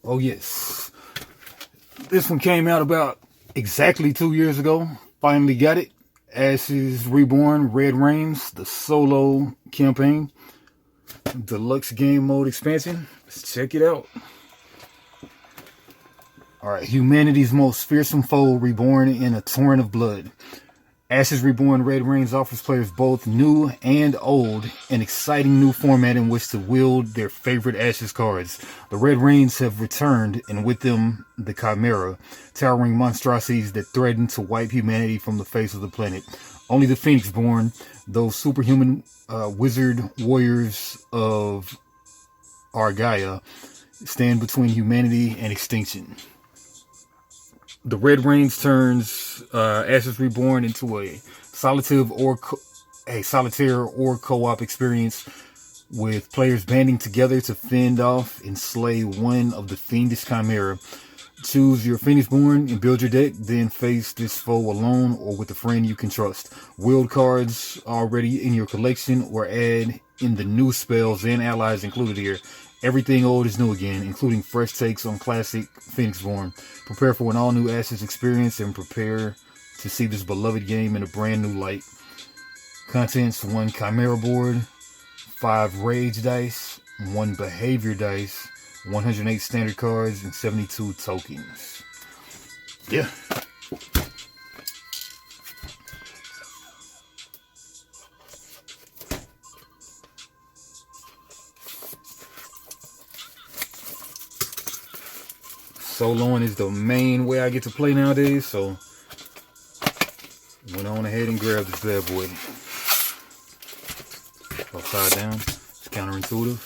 Oh yes. This one came out about exactly 2 years ago. Finally got it. Ashes Reborn Red Rains, the solo campaign. Deluxe game mode expansion. Let's check it out. Alright, humanity's most fearsome foe reborn in a torrent of blood. Ashes Reborn Red Rains offers players both new and old an exciting new format in which to wield their favorite Ashes cards. The Red Rains have returned, and with them, the Chimera, towering monstrosities that threaten to wipe humanity from the face of the planet. Only the Phoenixborn, those superhuman wizard warriors of Argaia, stand between humanity and extinction. The Red Rains turns Ashes Reborn into a solitaire or co-op experience with players banding together to fend off and slay one of the fiendish Chimera. Choose your Phoenixborn and build your deck, then face this foe alone or with a friend you can trust. Wield cards already in your collection or add in the new spells and allies included here. Everything old is new again, including fresh takes on classic Phoenixborn. Prepare for an all-new Ashes experience and prepare to see this beloved game in a brand new light. Contents: 1 Chimera board, 5 Rage dice, 1 Behavior dice, 108 standard cards, and 72 tokens. Yeah. Soloing is the main way I get to play nowadays, so went on ahead and grabbed this bad boy. Upside down, it's counterintuitive.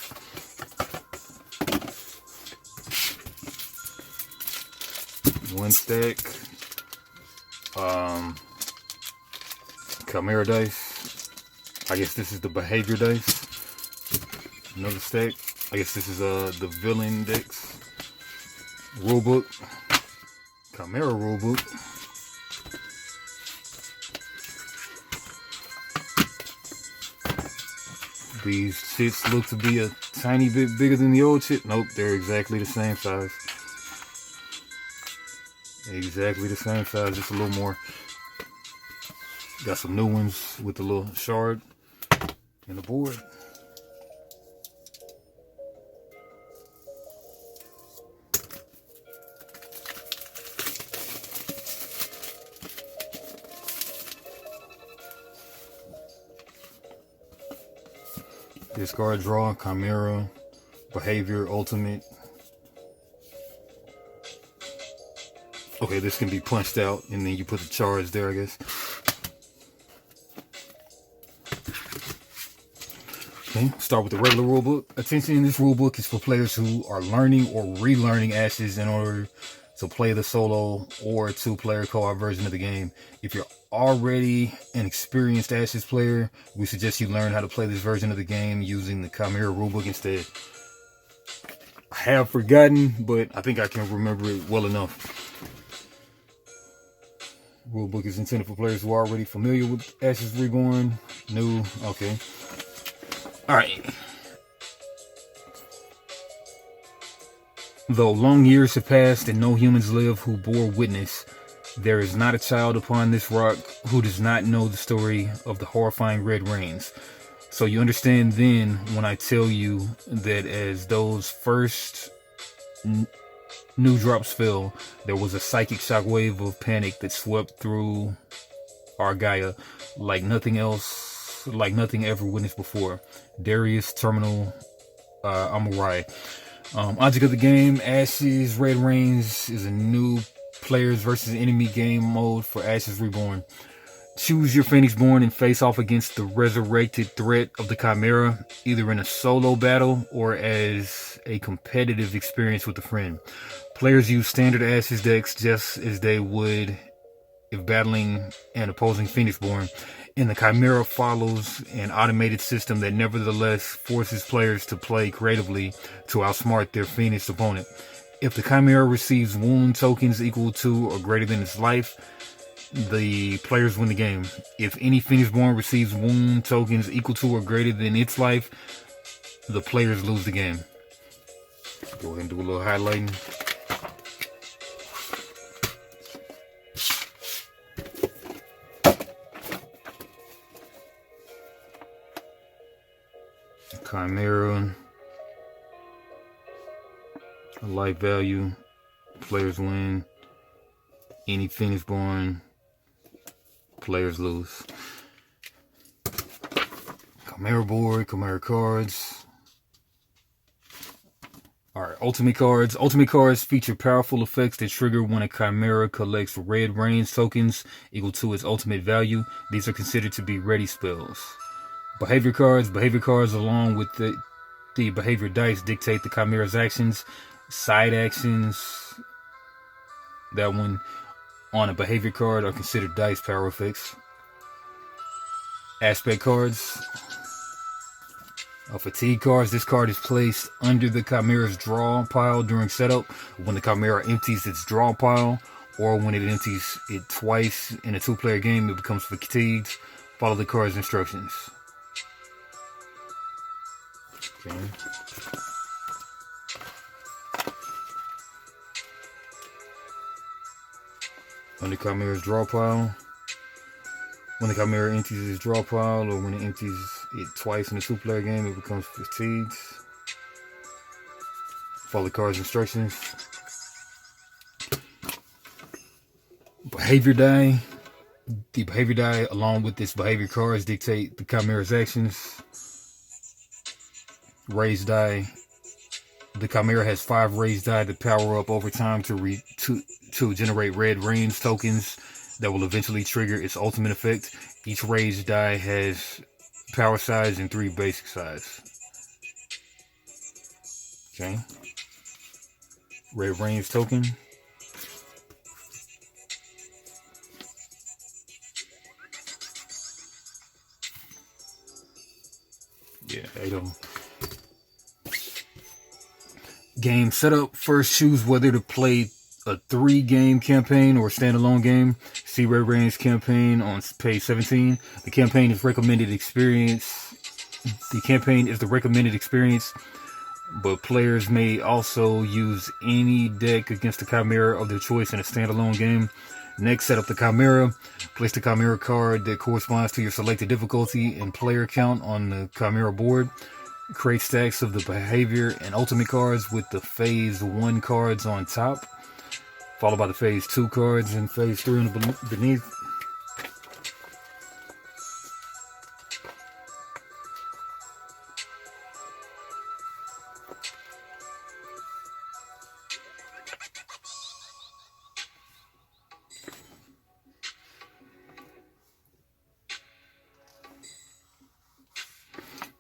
One stack, Chimera dice. I guess this is the Behavior dice. Another stack. I guess this is the Villain decks. Rulebook, Chimera rulebook. These chits look to be a tiny bit bigger than the old chit. Nope, they're exactly the same size. Exactly the same size, just a little more. Got some new ones with the little shard and the board. Discard, draw, Chimera, Behavior, Ultimate. Okay, this can be punched out and then you put the charge there, I guess. Okay, start with the regular rulebook. Attention, this rulebook is for players who are learning or relearning Ashes in order to play the solo or 2-player co-op version of the game. If you're already an experienced Ashes player, we suggest you learn how to play this version of the game using the Chimera rulebook instead. I have forgotten, but I think I can remember it well enough. Rulebook is intended for players who are already familiar with Ashes Reborn. New, okay. Alright. Though long years have passed and no humans live who bore witness, there is not a child upon this rock who does not know the story of the horrifying Red Rains. So you understand then when I tell you that as those first new drops fell, there was a psychic shockwave of panic that swept through Argaia like nothing ever witnessed before. Darius Terminal Amurai. Object of the game: Ashes Red Rains is a new players versus enemy game mode for Ashes Reborn. Choose your Phoenixborn and face off against the resurrected threat of the Chimera, either in a solo battle or as a competitive experience with a friend. Players use standard Ashes decks just as they would if battling an opposing Phoenixborn, and the Chimera follows an automated system that nevertheless forces players to play creatively to outsmart their Phoenix opponent. If the Chimera receives wound tokens equal to or greater than its life, the players win the game. If any Phoenixborn receives wound tokens equal to or greater than its life, the players lose the game. Go ahead and do a little highlighting. Chimera, a life value, players win. Any finish born, players lose. Chimera board, Chimera cards. Alright, Ultimate cards. Ultimate cards feature powerful effects that trigger when a Chimera collects red range tokens equal to its ultimate value. These are considered to be ready spells. Behavior cards. Behavior cards, along with the behavior dice, dictate the Chimera's actions. Side actions, that one on a behavior card, are considered dice power effects. Aspect cards. Fatigue cards. This card is placed under the Chimera's draw pile during setup. When the Chimera empties its draw pile, or when it empties it twice in a 2-player game, it becomes fatigued. Follow the card's instructions. Okay. On the Chimera's draw pile. When the Chimera empties its draw pile, or when it empties it twice in a 2-player game, it becomes fatigued. Follow the card's instructions. Behavior die. The behavior die, along with its behavior cards, dictate the Chimera's actions. Raised die. The Chimera has 5 raised die that power up over time to generate red range tokens that will eventually trigger its ultimate effect. Each raised die has power size and 3 basic size. Okay. Red range token. Yeah, 8 of them. Game setup. First, choose whether to play a 3-game campaign or a standalone game. See Red Range campaign on page 17. The campaign is recommended experience. The campaign is the recommended experience, but players may also use any deck against the Chimera of their choice in a standalone game. Next, set up the Chimera. Place the Chimera card that corresponds to your selected difficulty and player count on the Chimera board. Create stacks of the behavior and ultimate cards with the phase 1 cards on top, followed by the phase 2 cards and phase 3 beneath.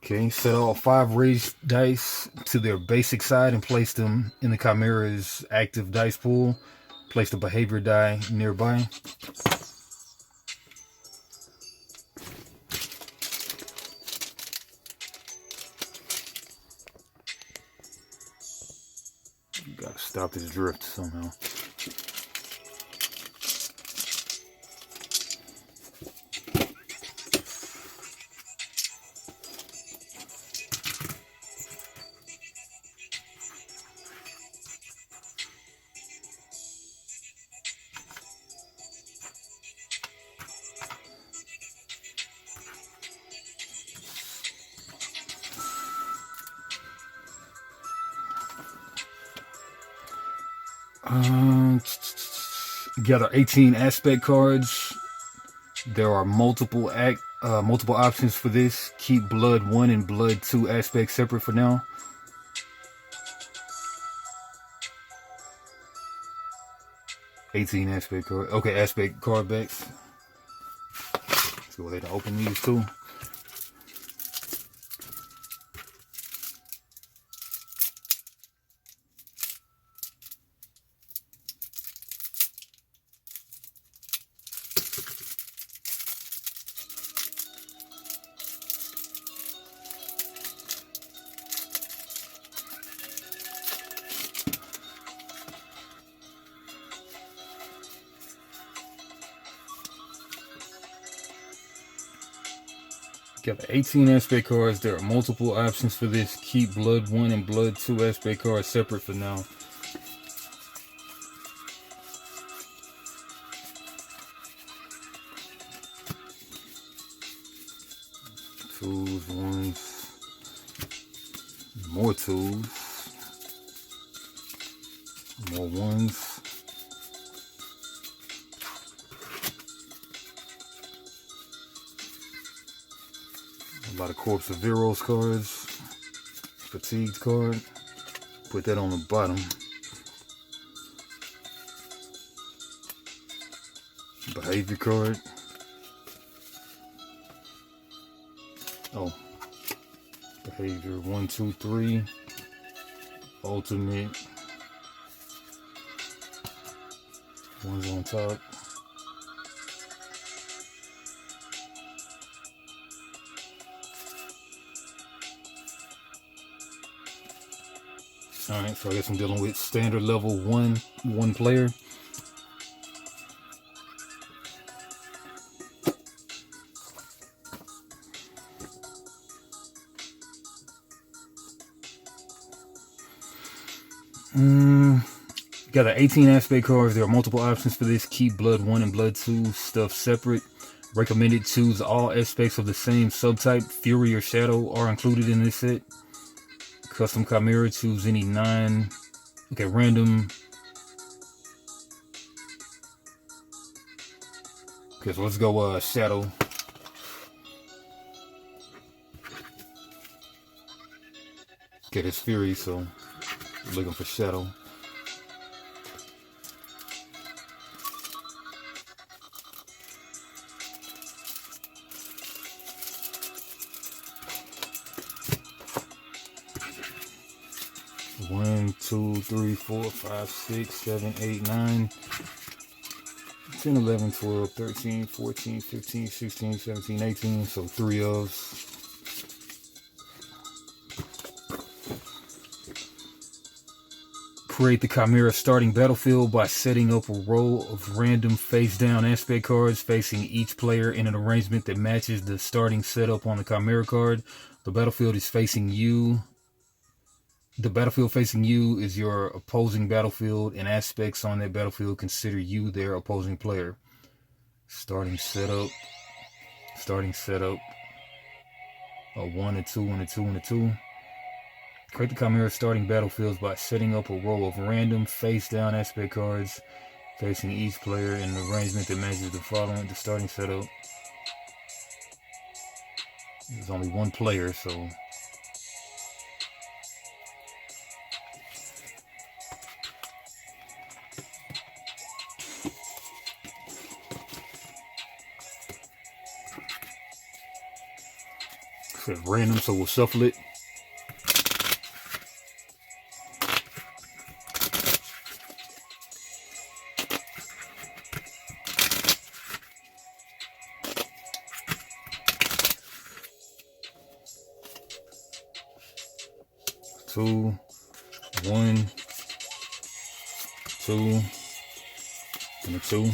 Okay, set all 5 raised dice to their basic side and place them in the Chimera's active dice pool. Place the behavior die nearby. You gotta stop this drift somehow. Gather 18 aspect cards. There are multiple options for this. Keep Blood 1 and Blood 2 aspects separate for now. Aspect card. Okay, aspect card backs. Let's go ahead and open these too. Got the 18 aspect cards. There are multiple options for this. Keep Blood 1 and Blood 2 aspect cards separate for now. Twos, ones, more twos, more ones. A lot of Corpse of Heroes cards. Fatigued card. Put that on the bottom. Behavior card. Oh. Behavior 1, 2, 3. Ultimate. One's on top. Alright, so I guess I'm dealing with standard level one player. Got the 18 aspect cards. There are multiple options for this. Keep Blood 1 and Blood 2 stuff separate. Recommended choose all aspects of the same subtype. Fury or Shadow are included in this set. Custom Chimera, choose any 9. Okay, random. Okay, so let's go Shadow. Okay, it's Fury, so looking for Shadow. One, 2, 3, 4, 5, 6, 7, 8, 9, 10, 11, 12, 13, 14, 15, 16, 17, 18. So 3 ofs. Create the Chimera starting battlefield by setting up a row of random face-down aspect cards facing each player in an arrangement that matches the starting setup on the Chimera card. The battlefield is facing you. The battlefield facing you is your opposing battlefield, and aspects on that battlefield consider you their opposing player. Starting setup. A 1, a 2, and a 2, and a 2. Create the Chimera starting battlefields by setting up a row of random face-down aspect cards facing each player in an arrangement that matches the following. The starting setup. There's only one player, so it's random, so we'll shuffle it. Two, 1, 2, and a 2.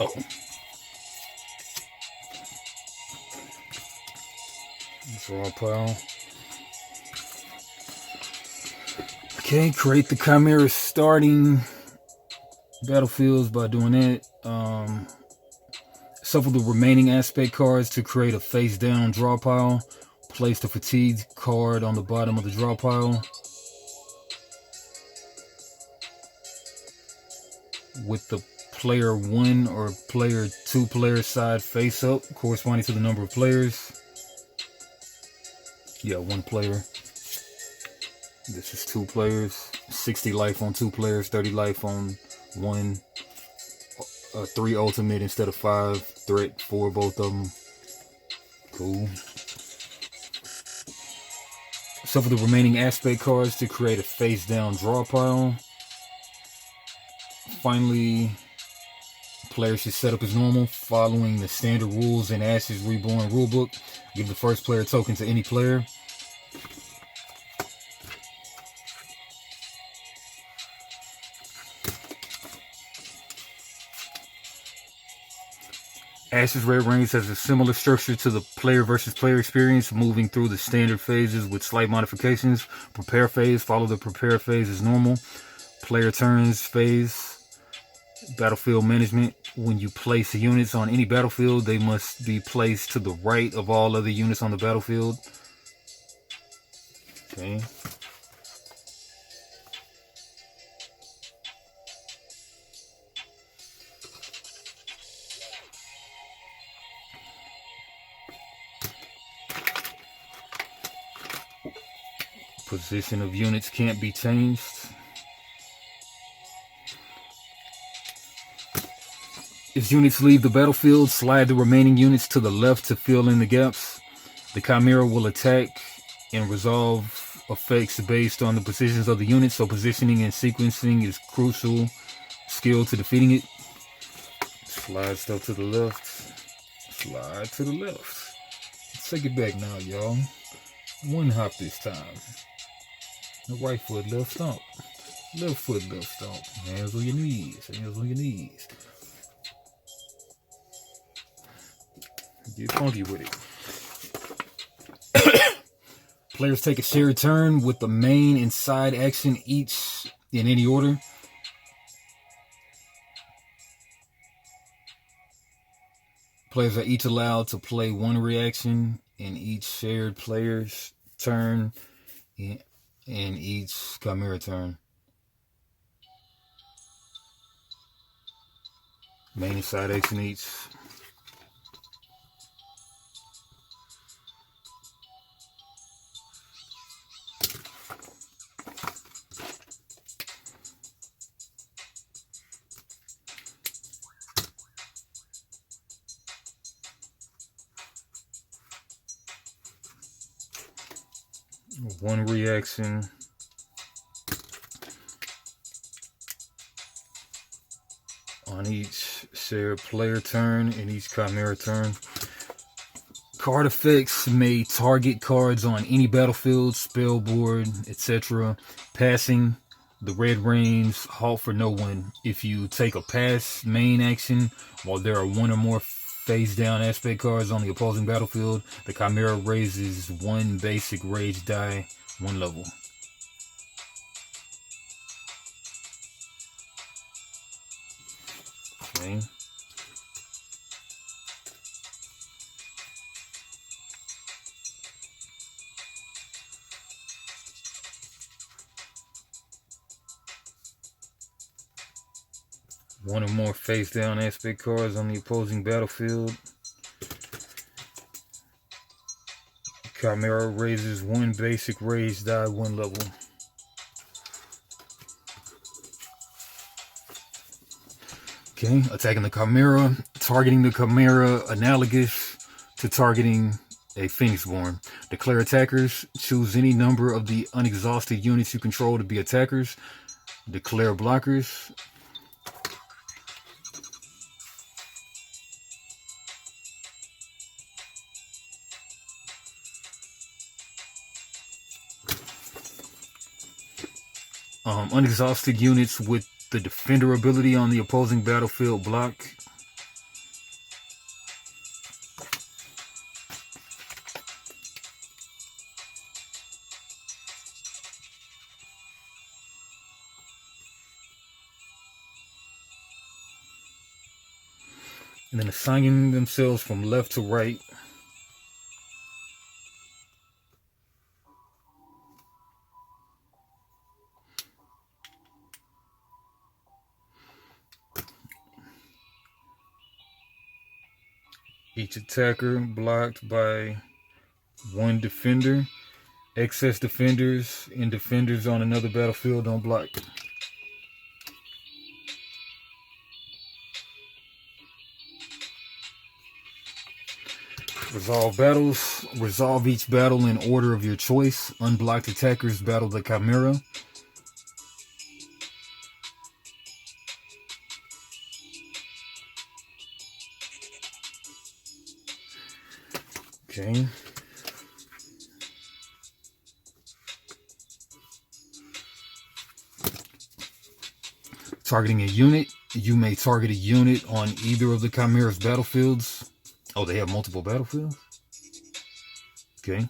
Oh. Draw pile. Okay, create the Chimera starting battlefields by doing that. Shuffle the remaining aspect cards to create a face-down draw pile. Place the fatigued card on the bottom of the draw pile. With the player 1 or player 2 player side face up, corresponding to the number of players. Yeah, 1 player. This is 2 players. 60 life on 2 players, 30 life on 1. 3 ultimate instead of 5. Threat 4, both of them. Cool. Shuffle the remaining aspect cards to create a face down draw pile. Finally, players should set up as normal, following the standard rules in Ash's Reborn rulebook. Give the first player token to any player. Ash's Red Range has a similar structure to the player versus player experience, moving through the standard phases with slight modifications. Prepare phase, follow the prepare phase as normal. Player turns phase, battlefield management. When you place units on any battlefield, they must be placed to the right of all other units on the battlefield. Okay. Position of units can't be changed. If units leave the battlefield, slide the remaining units to the left to fill in the gaps. The Chimera will attack and resolve effects based on the positions of the units, so positioning and sequencing is crucial skill to defeating it. Slide stuff to the left. Slide to the left. Let's take it back now, y'all. One hop this time. The right foot, left stomp. Left foot, left stomp. Hands on your knees. Hands on your knees. Get funky with it. Players take a shared turn with the main and side action each in any order. Players are each allowed to play one reaction in each shared player's turn and each Chimera turn. Main and side action each. One reaction on each shared player turn and each Chimera turn. Card effects may target cards on any battlefield, spell board, etc. Passing the red range, halt for no one. If you take a pass main action while there are one or more face down aspect cards on the opposing battlefield, the Chimera raises one basic rage die, one level. Okay. One or more face down aspect cards on the opposing battlefield. Chimera raises one basic rage die, one level. Okay, attacking the Chimera. Targeting the Chimera analogous to targeting a Phoenixborn. Declare attackers. Choose any number of the unexhausted units you control to be attackers. Declare blockers. Unexhausted units with the defender ability on the opposing battlefield block. And then assigning themselves from left to right. Each attacker blocked by one defender. Excess defenders and defenders on another battlefield don't block. Resolve battles. Resolve each battle in order of your choice. Unblocked attackers battle the Chimera. Okay. Targeting a unit. You may target a unit on either of the Chimera's battlefields. Oh, they have multiple battlefields? Okay.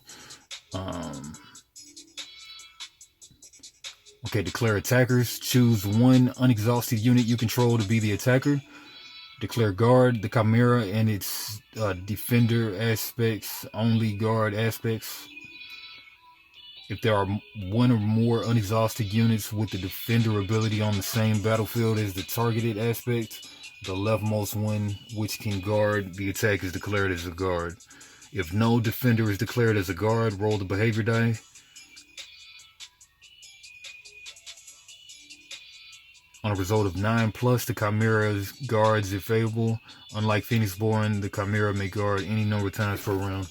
Okay, declare attackers. Choose one unexhausted unit you control to be the attacker. Declare guard. The Chimera and its defender aspects only guard aspects. If there are one or more unexhausted units with the defender ability on the same battlefield as the targeted aspect, the leftmost one, which can guard the attack, is declared as a guard. If no defender is declared as a guard, roll the behavior die. On a result of 9+, the Chimera's guards if able. Unlike Phoenixborn, the Chimera may guard any number of times per round.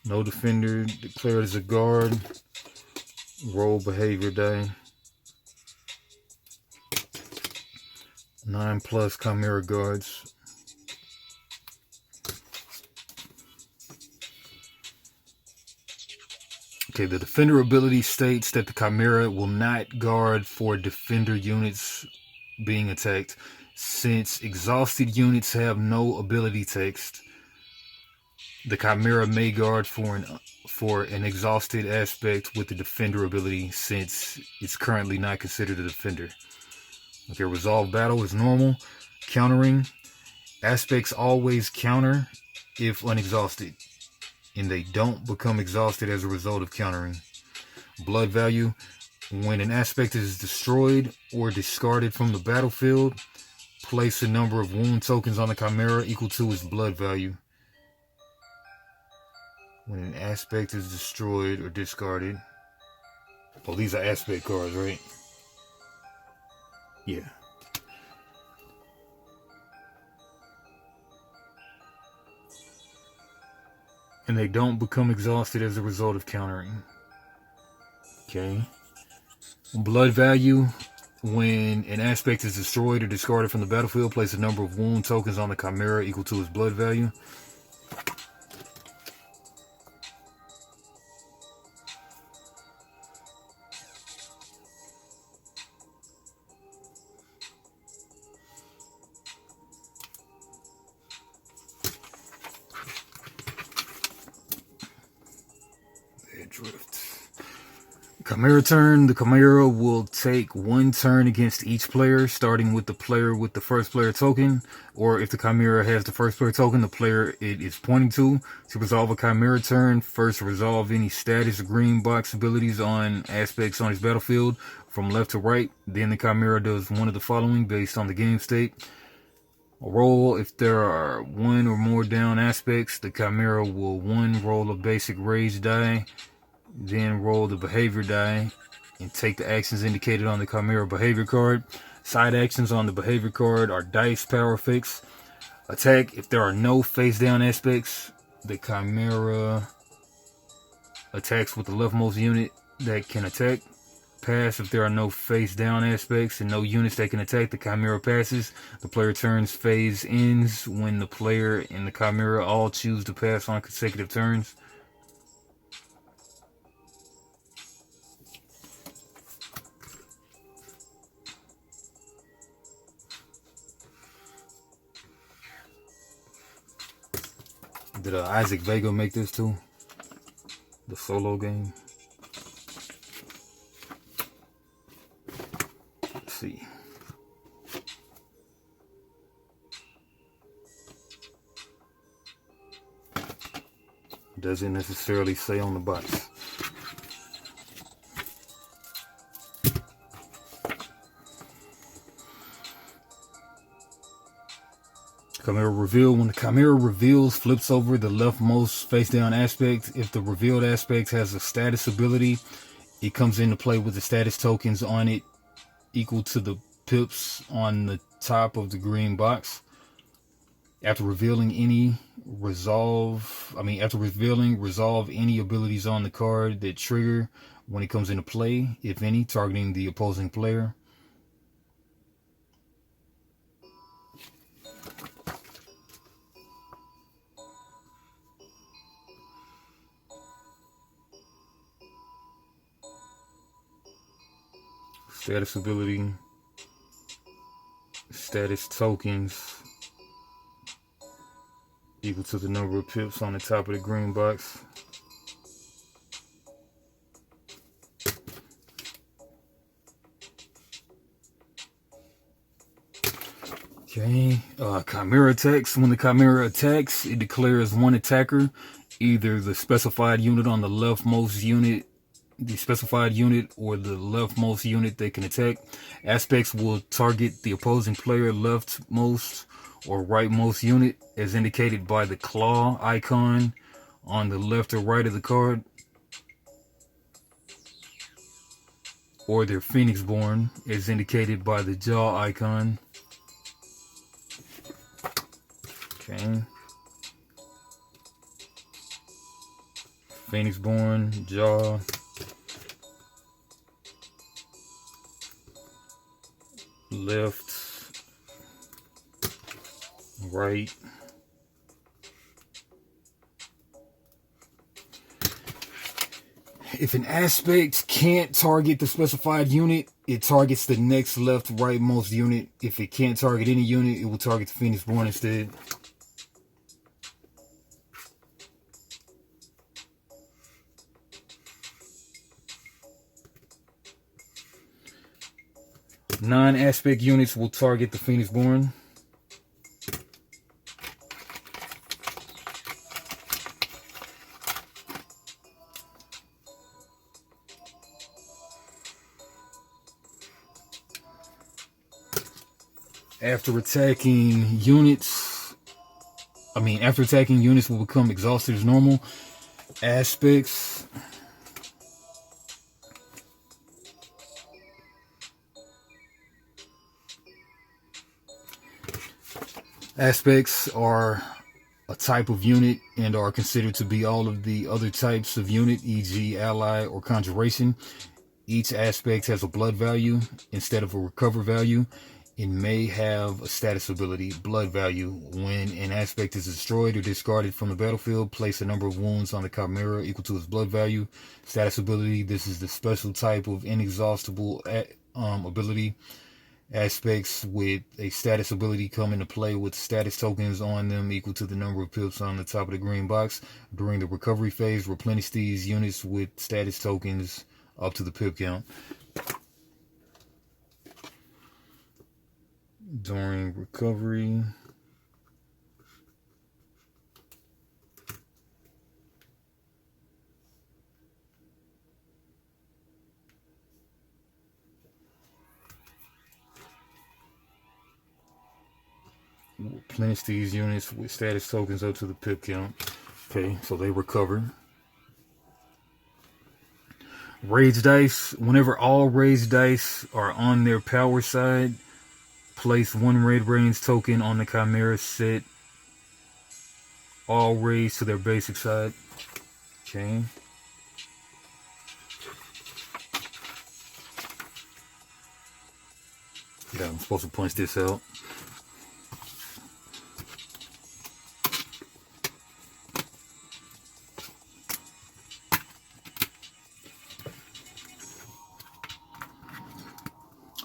No defender declared as a guard. Roll behavior die. 9+ Chimera guards. Okay, the defender ability states that the Chimera will not guard for defender units being attacked. Since exhausted units have no ability text, the Chimera may guard for an exhausted aspect with the defender ability, since it's currently not considered a defender. Okay, resolve battle is normal. Countering. Aspects always counter if unexhausted, and they don't become exhausted as a result of countering. Blood value. When an aspect is destroyed or discarded from the battlefield, place a number of wound tokens on the Chimera equal to its blood value. When an aspect is destroyed or discarded. Oh, these are aspect cards, right? Yeah. And they don't become exhausted as a result of countering. Okay. Blood value. When an aspect is destroyed or discarded from the battlefield, place a number of wound tokens on the Chimera equal to its blood value. Drift. Chimera turn. The Chimera will take one turn against each player, starting with the player with the first player token, or if the Chimera has the first player token, the player it is pointing to. To resolve a Chimera turn, first resolve any status green box abilities on aspects on his battlefield from left to right. Then the Chimera does one of the following based on the game state. Roll. If there are one or more down aspects, the Chimera will roll a basic rage die, then roll the behavior die and take the actions indicated on the Chimera behavior card. Side actions on the behavior card are dice power effects. Attack. If there are no face down aspects, the Chimera attacks with the leftmost unit that can attack. Pass. If there are no face down aspects and no units that can attack, the Chimera passes. The player turn's phase ends when the player and the Chimera all choose to pass on consecutive turns. Did Isaac Vega make this too? The solo game? Let's see. Doesn't necessarily say on the box. Chimera reveal. When the Chimera reveals, flips over the leftmost face down aspect. If the revealed aspect has a status ability, it comes into play with the status tokens on it equal to the pips on the top of the green box. After revealing, resolve any abilities on the card that trigger when it comes into play, if any, targeting the opposing player. Status ability, status tokens equal to the number of pips on the top of the green box. Okay, Chimera attacks. When the Chimera attacks, it declares one attacker, either the specified unit on the leftmost unit, or the leftmost unit they can attack. Aspects will target the opposing player leftmost or rightmost unit, as indicated by the claw icon on the left or right of the card, or their Phoenixborn, as indicated by the jaw icon. Okay. Phoenixborn, jaw. Left, right. If an aspect can't target the specified unit, it targets the next left rightmost unit. If it can't target any unit, it will target the Phoenixborn instead. Non-aspect units will target the Phoenixborn. After attacking units will become exhausted as normal. Aspects are a type of unit and are considered to be all of the other types of unit, e.g. ally or conjuration. Each aspect has a blood value instead of a recover value, and may have a status ability, blood value. When an aspect is destroyed or discarded from the battlefield, place a number of wounds on the Chimera equal to its blood value. Status ability, this is the special type of inexhaustible ability. Aspects with a status ability come into play with status tokens on them equal to the number of pips on the top of the green box. During the recovery phase, replenish these units with status tokens up to the pip count. During recovery, replenish these units with status tokens up to the pip count. Okay, so they recover. Rage dice. Whenever all rage dice are on their power side, place one red range token on the Chimera set. All rage to their basic side. Okay. Yeah, I'm supposed to punch this out.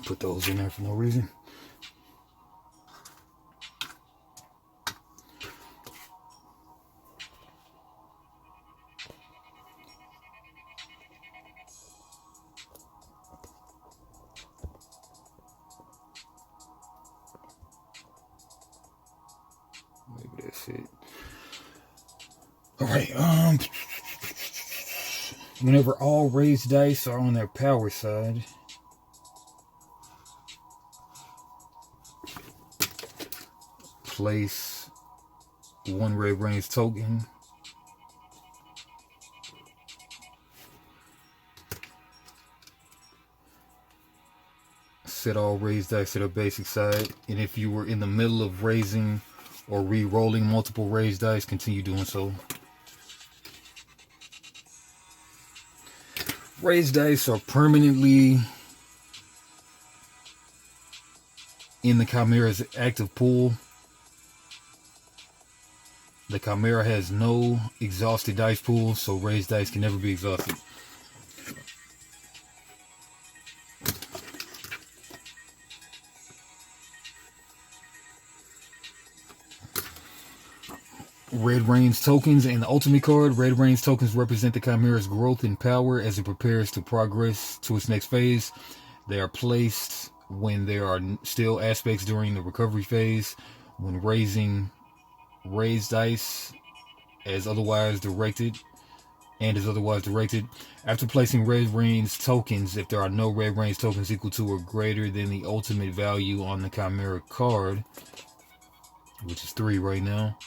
Put those in there for no reason. Maybe that's it. All right. Whenever all raised dice are on their power side, place one red range token set all raised dice to their basic side, and if you were in the middle of raising or re-rolling multiple raised dice, continue doing so. Raised dice are permanently in the Chimera's active pool. The Chimera has no exhausted dice pool, so raised dice can never be exhausted. Red Rain's tokens and the ultimate card. Red Rain's tokens represent the Chimera's growth in power as it prepares to progress to its next phase. They are placed when there are still aspects during the recovery phase, when raising raised dice as otherwise directed. After placing Red Rain's tokens, if there are no Red Rain's tokens equal to or greater than the ultimate value on the Chimera card, which is 3 right now,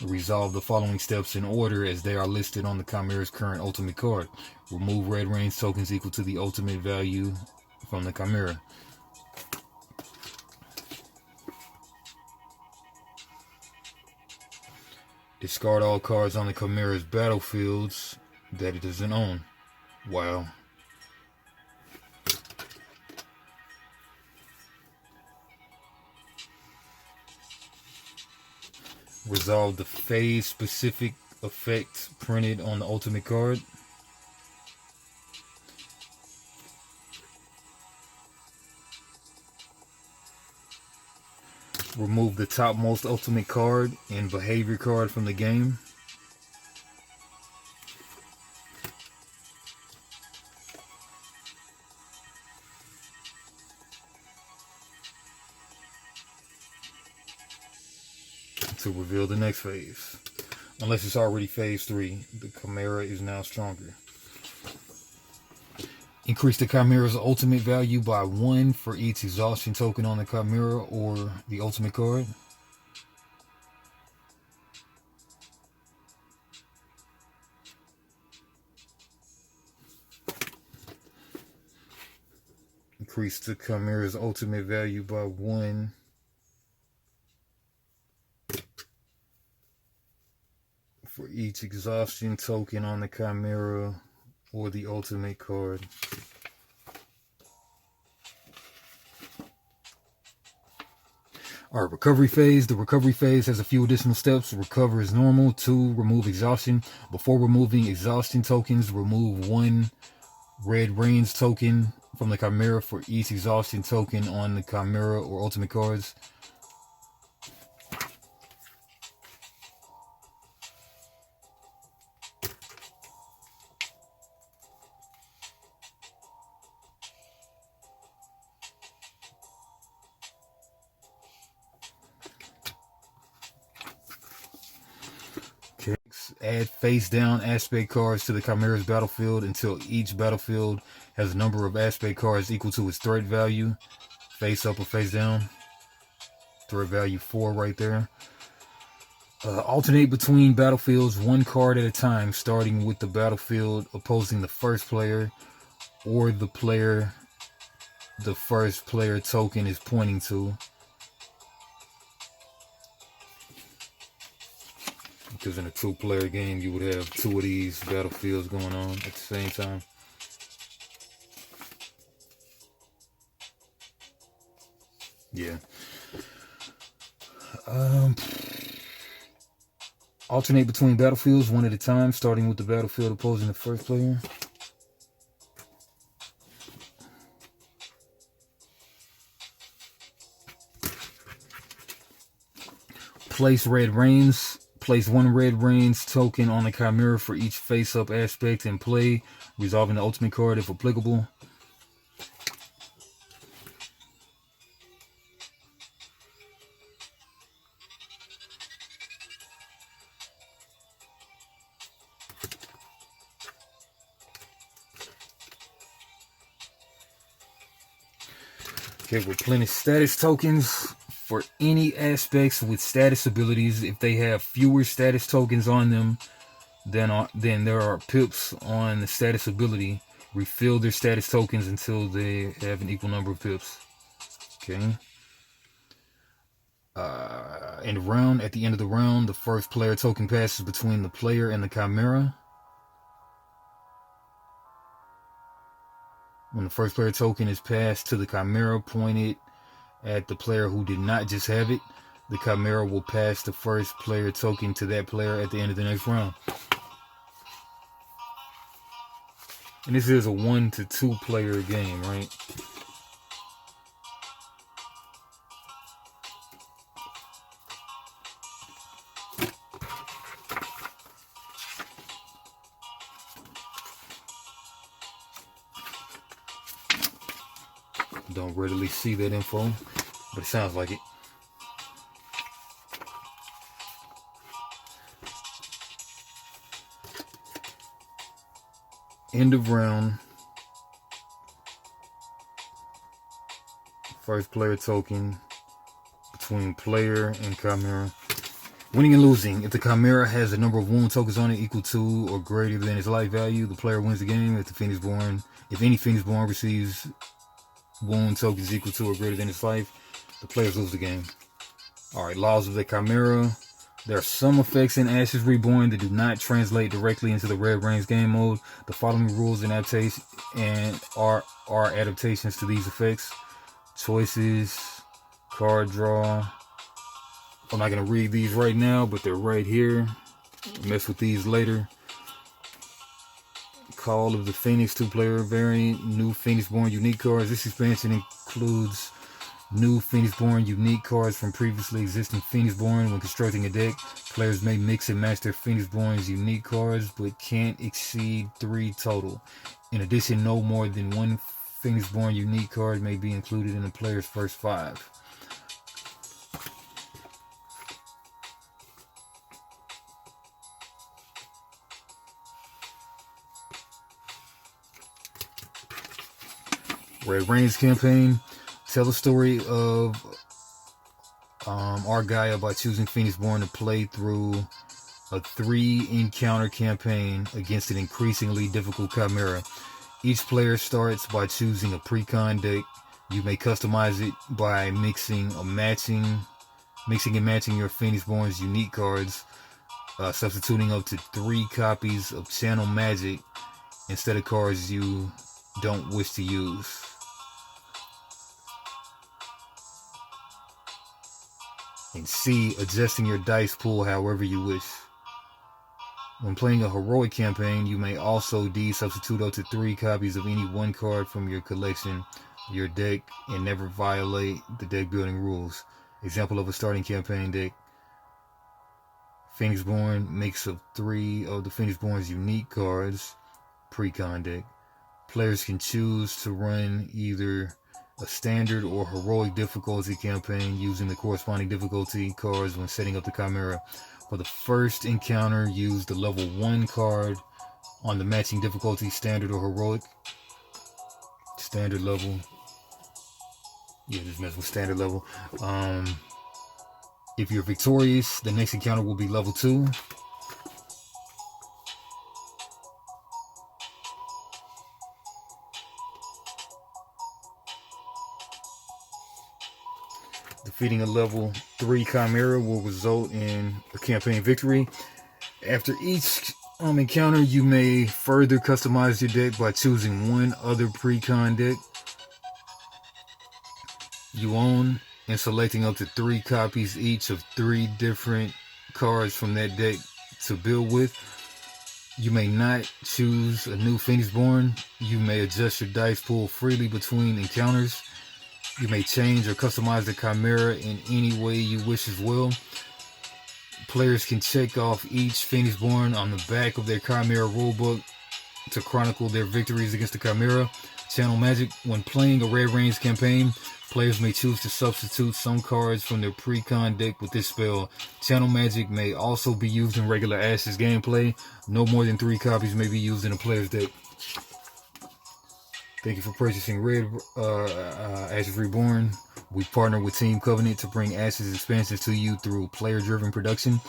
resolve the following steps in order as they are listed on the Chimera's current ultimate card. Remove Red Rain's tokens equal to the ultimate value from the Chimera. Discard all cards on the Chimera's battlefields that it doesn't own. Wow. Resolve the phase-specific effect printed on the ultimate card. Remove the topmost ultimate card and behavior card from the game. To reveal the next phase. Unless it's already phase 3, the Chimera is now stronger. Increase the Chimera's ultimate value by 1 for each exhaustion token on the Chimera or the ultimate card. Increase the Chimera's ultimate value by 1 for each exhaustion token on the Chimera or the ultimate card. Alright, recovery phase. The recovery phase has a few additional steps. Recover is normal. 2, remove exhaustion. Before removing exhaustion tokens, remove 1 Red Rain's token from the Chimera for each exhaustion token on the Chimera or ultimate cards. Okay. Add face down aspect cards to the Chimera's battlefield until each battlefield has a number of aspect cards equal to its threat value. Face up or face down. Threat value 4 right there. Alternate between battlefields 1 card at a time, starting with the battlefield opposing the first player or the player the first player token is pointing to. Because in a 2-player game, you would have 2 of these battlefields going on at the same time. Yeah. Alternate between battlefields 1 at a time, starting with the battlefield opposing the first player. Place Red Rains. Place 1 Red Rain's token on the Chimera for each face-up aspect in play, resolving the ultimate card if applicable. Okay, replenish status tokens for any aspects with status abilities. If they have fewer status tokens on them then there are pips on the status ability. Refill their status tokens until they have an equal number of pips. Okay. In the round, at the end of the round, the first player token passes between the player and the chimera. When the first player token is passed to the chimera pointed at the player who did not just have it, the chimera will pass the first player token to that player at the end of the next round. And this is a 1 to 2 player game, right? Don't readily see that info, but it sounds like it. End of round. First player token between player and chimera. Winning and losing. If the chimera has a number of wound tokens on it equal to or greater than its life value, the player wins the game. If any Phoenix Born receives wound tokens equal to or greater than its life, the players lose the game. Alright, laws of the chimera. There are some effects in Ashes Reborn that do not translate directly into the Red Range game mode. The following rules and adaptations are adaptations to these effects. Choices, card draw. I'm not going to read these right now, but they're right here. Mess with these later. Call of the Phoenix 2-player variant. New Phoenix Born unique cards. This expansion includes new Phoenix Born unique cards from previously existing Phoenix Born. When constructing a deck, players may mix and match their Phoenix Born's unique cards, but can't exceed 3 total. In addition, no more than 1 Phoenix Born unique card may be included in the player's first 5. Red Range campaign. Tell the story of Argyle by choosing Phoenix Born to play through a 3-encounter campaign against an increasingly difficult chimera. Each player starts by choosing a pre-con deck. You may customize it by mixing and matching your Phoenix Born's unique cards, substituting up to 3 copies of Channel Magic instead of cards you don't wish to use. And C, adjusting your dice pool however you wish. When playing a heroic campaign, you may also substitute up to 3 copies of any 1 card from your collection, your deck, and never violate the deck building rules. Example of a starting campaign deck. Phoenix Born, mix of 3 of the Phoenix Born's unique cards, pre-con deck. Players can choose to run either a standard or heroic difficulty campaign using the corresponding difficulty cards when setting up the chimera. For the first encounter, use the level 1 card on the matching difficulty, standard or heroic. Standard level. Yeah, just mess with standard level. If you're victorious, the next encounter will be level 2. Defeating a level 3 chimera will result in a campaign victory. After each encounter, you may further customize your deck by choosing 1 other pre-con deck you own and selecting up to 3 copies each of 3 different cards from that deck to build with. You may not choose a new Phoenix Born. You may adjust your dice pool freely between encounters. You may change or customize the chimera in any way you wish as well. Players can check off each Phoenix Born on the back of their chimera rulebook to chronicle their victories against the chimera. Channel Magic. When playing a Red Range campaign, players may choose to substitute some cards from their pre-con deck with this spell. Channel Magic may also be used in regular Ashes gameplay. No more than 3 copies may be used in a player's deck. Thank you for purchasing Ashes Reborn. We partner with Team Covenant to bring Ashes expansions to you through player-driven production.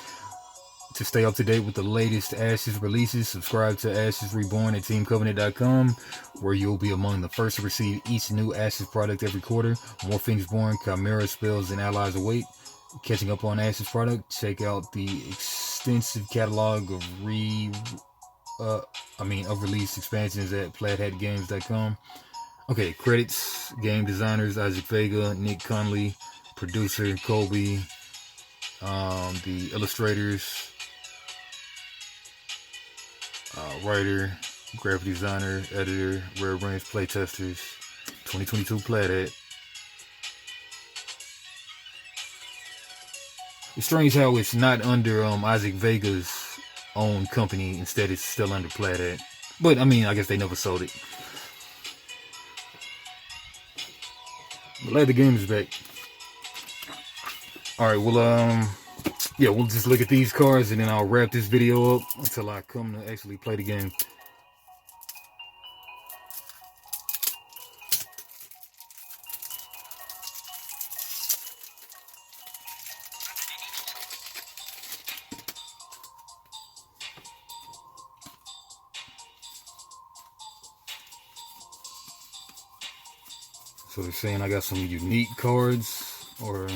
To stay up to date with the latest Ashes releases, subscribe to Ashes Reborn at TeamCovenant.com, where you'll be among the first to receive each new Ashes product every quarter. More Phoenix Born, Chimera spells, and allies await. catching up on Ash's product, check out the extensive catalog of released expansions at plaidhatgames.com. Okay, credits: game designers Isaac Vega, Nick Conley, producer Colby, the illustrators, writer, graphic designer, editor, Rare Branch playtesters, 2022 Plaidhat. It's strange how it's not under Isaac Vega's own company. Instead, it's still under Plaidhat. But I mean, I guess they never sold it. But glad the game is back. All right, well, yeah, we'll just look at these cards and then I'll wrap this video up until I come to actually play the game. So they're saying I got some unique cards, or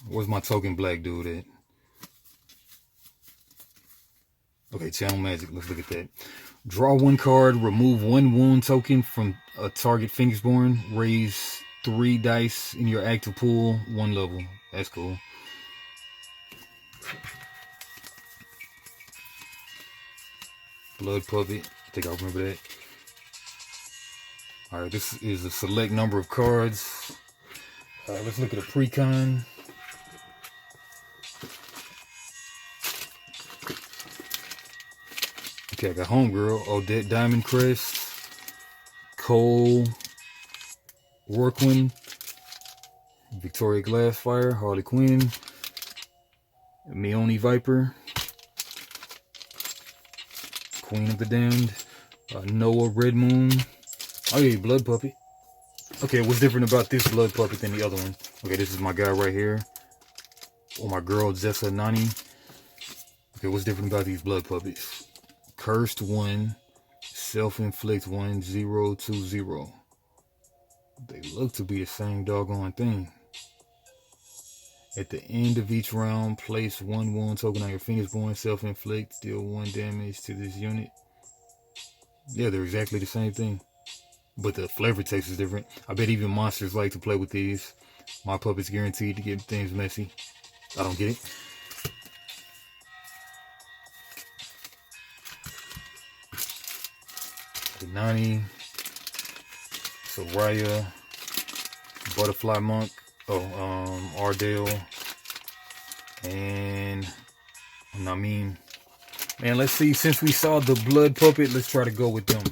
where's my token black dude at? Okay, channel magic. Let's look at that. Draw one card, remove one wound token from a target Phoenixborn, raise 3 dice in your active pool, 1 level. That's cool. Blood Puppet. I think I remember that. Alright, this is a select number of cards. Let's look at a pre-con. Okay, I got Homegirl, Odette Diamond Crest, Cole Workwin, Victoria Glassfire, Harley Quinn, Meone Viper, Queen of the Damned, Noah Red Moon. Oh yeah, Blood Puppet. Okay, what's different about this Blood Puppet than the other one? Okay, this is my guy right here. Or my girl, Zessa Nani. Okay, what's different about these Blood Puppets? Cursed 1, self-inflict 1, 0, 2, 0. They look to be the same doggone thing. At the end of each round, place 1 wound token on your Phoenixborn, self-inflict, deal 1 damage to this unit. Yeah, they're exactly the same thing. But the flavor text is different. I bet even monsters like to play with these. My puppet's guaranteed to get things messy. I don't get it. Nani, Soraya, Butterfly Monk, Ardale, and Namin. Man, let's see, since we saw the Blood Puppet, let's try to go with them.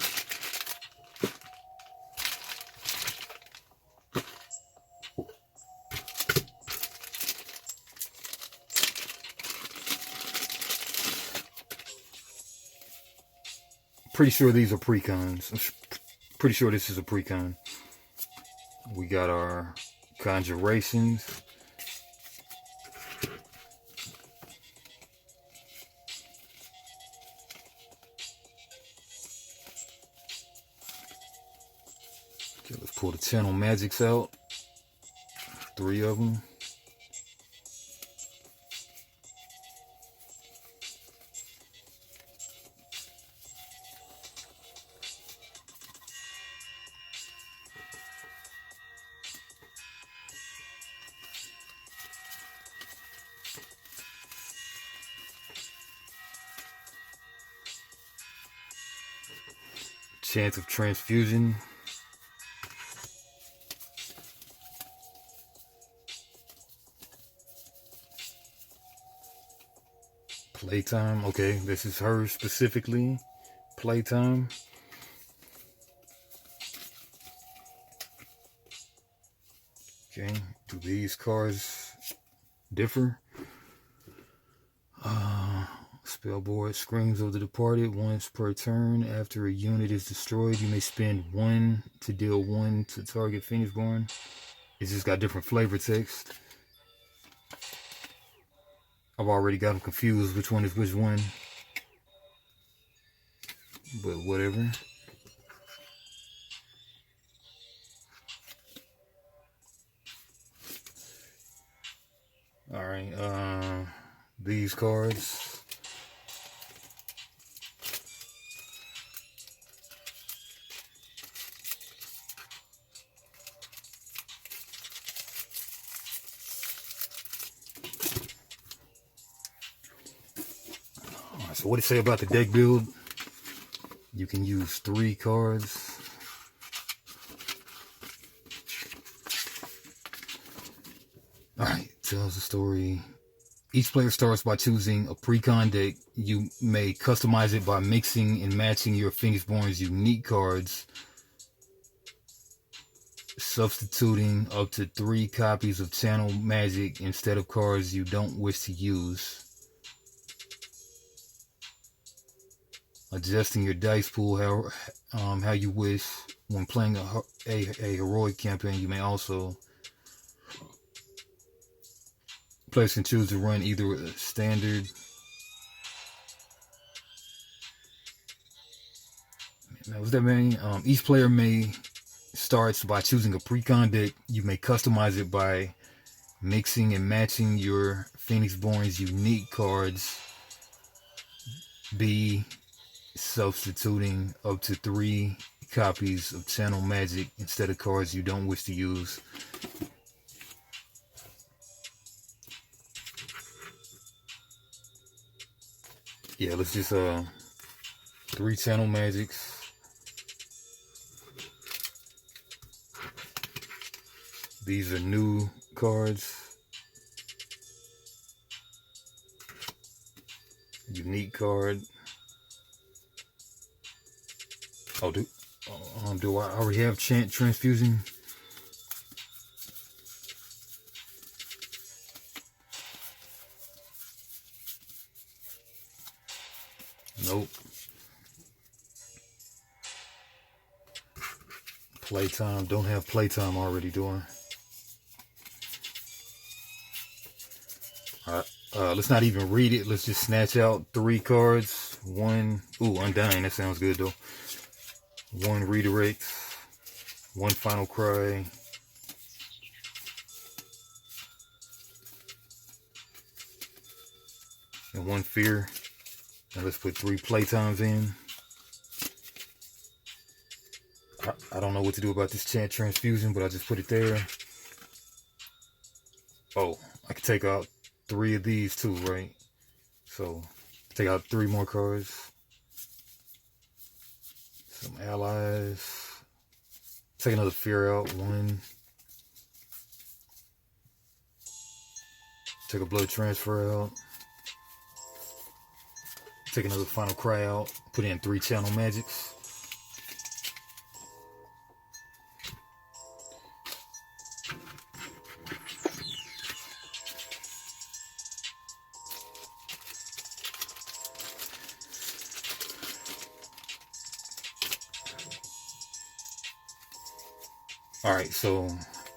Pretty sure these are pre-cons. I'm pretty sure this is a pre-con. We got our Conjurations. Okay, let's pull the channel magics out. 3 of them. Chance of Transfusion. Playtime. Okay, this is her specifically. Playtime. Okay, do these cards differ? Spellboard. Screams of the Departed. Once per turn. After a unit is destroyed, you may spend 1 to deal 1 to target Phoenixborn. It's just got different flavor text. I've already got them confused which one is which one. But whatever. Alright, these cards. Alright, so what it say about the deck build? You can use 3 cards. Alright, tells the story. Each player starts by choosing a pre-con deck. You may customize it by mixing and matching your Phoenixborn's unique cards, substituting up to 3 copies of Channel Magic instead of cards you don't wish to use. Adjusting your dice pool how you wish. When playing a heroic campaign, you may also... Players can choose to run either a standard... Now, what's that mean? Each player starts by choosing a pre-con deck. You may customize it by mixing and matching your Phoenixborn's unique cards. B, substituting up to 3 copies of Channel Magic instead of cards you don't wish to use. Yeah, let's just 3 Channel Magics. These are new cards. Unique card. Oh, do I already have Chant Transfusion? Nope. Playtime. Don't have playtime already, do I? Alright. Let's not even read it. Let's just snatch out 3 cards. 1. Ooh, Undying. That sounds good, though. 1 Redirect. 1 Final Cry. And 1 Fear. Now let's put 3 playtimes in. I don't know what to do about this Chant Transfusion, but I just put it there. Oh, I can take out 3 of these too, right? So, take out 3 more cards. Some allies. Take another Fear out. 1. Take a Blood Transfer out. Take another Final Cry out. Put in 3 Channel Magics. Alright, so,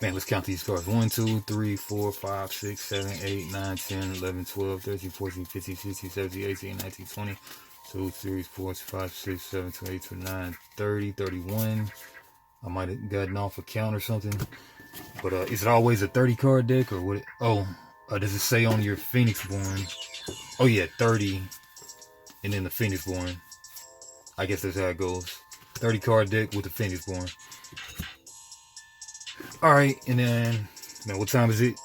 man, let's count these cards. 1, 2, 3, 4, 5, 6, 7, 8, 9, 10, 11, 12, 13, 14, 15, 16, 17, 18, 19, 20, 2, 3, 4, 5, 6, 7, 8, 9, 30, 31. I might have gotten off a count or something. But is it always a 30 card deck or what? Does it say on your Phoenixborn? Oh yeah, 30. And then the Phoenixborn. I guess that's how it goes. 30 card deck with the Phoenixborn. Alright, and then, man, what time is it?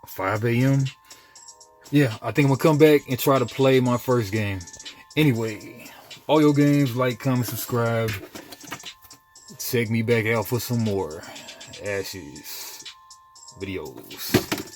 5 a.m.? Yeah, I think I'm gonna come back and try to play my first game. Anyway, all your games, like, comment, subscribe. Check me back out for some more Ashes videos.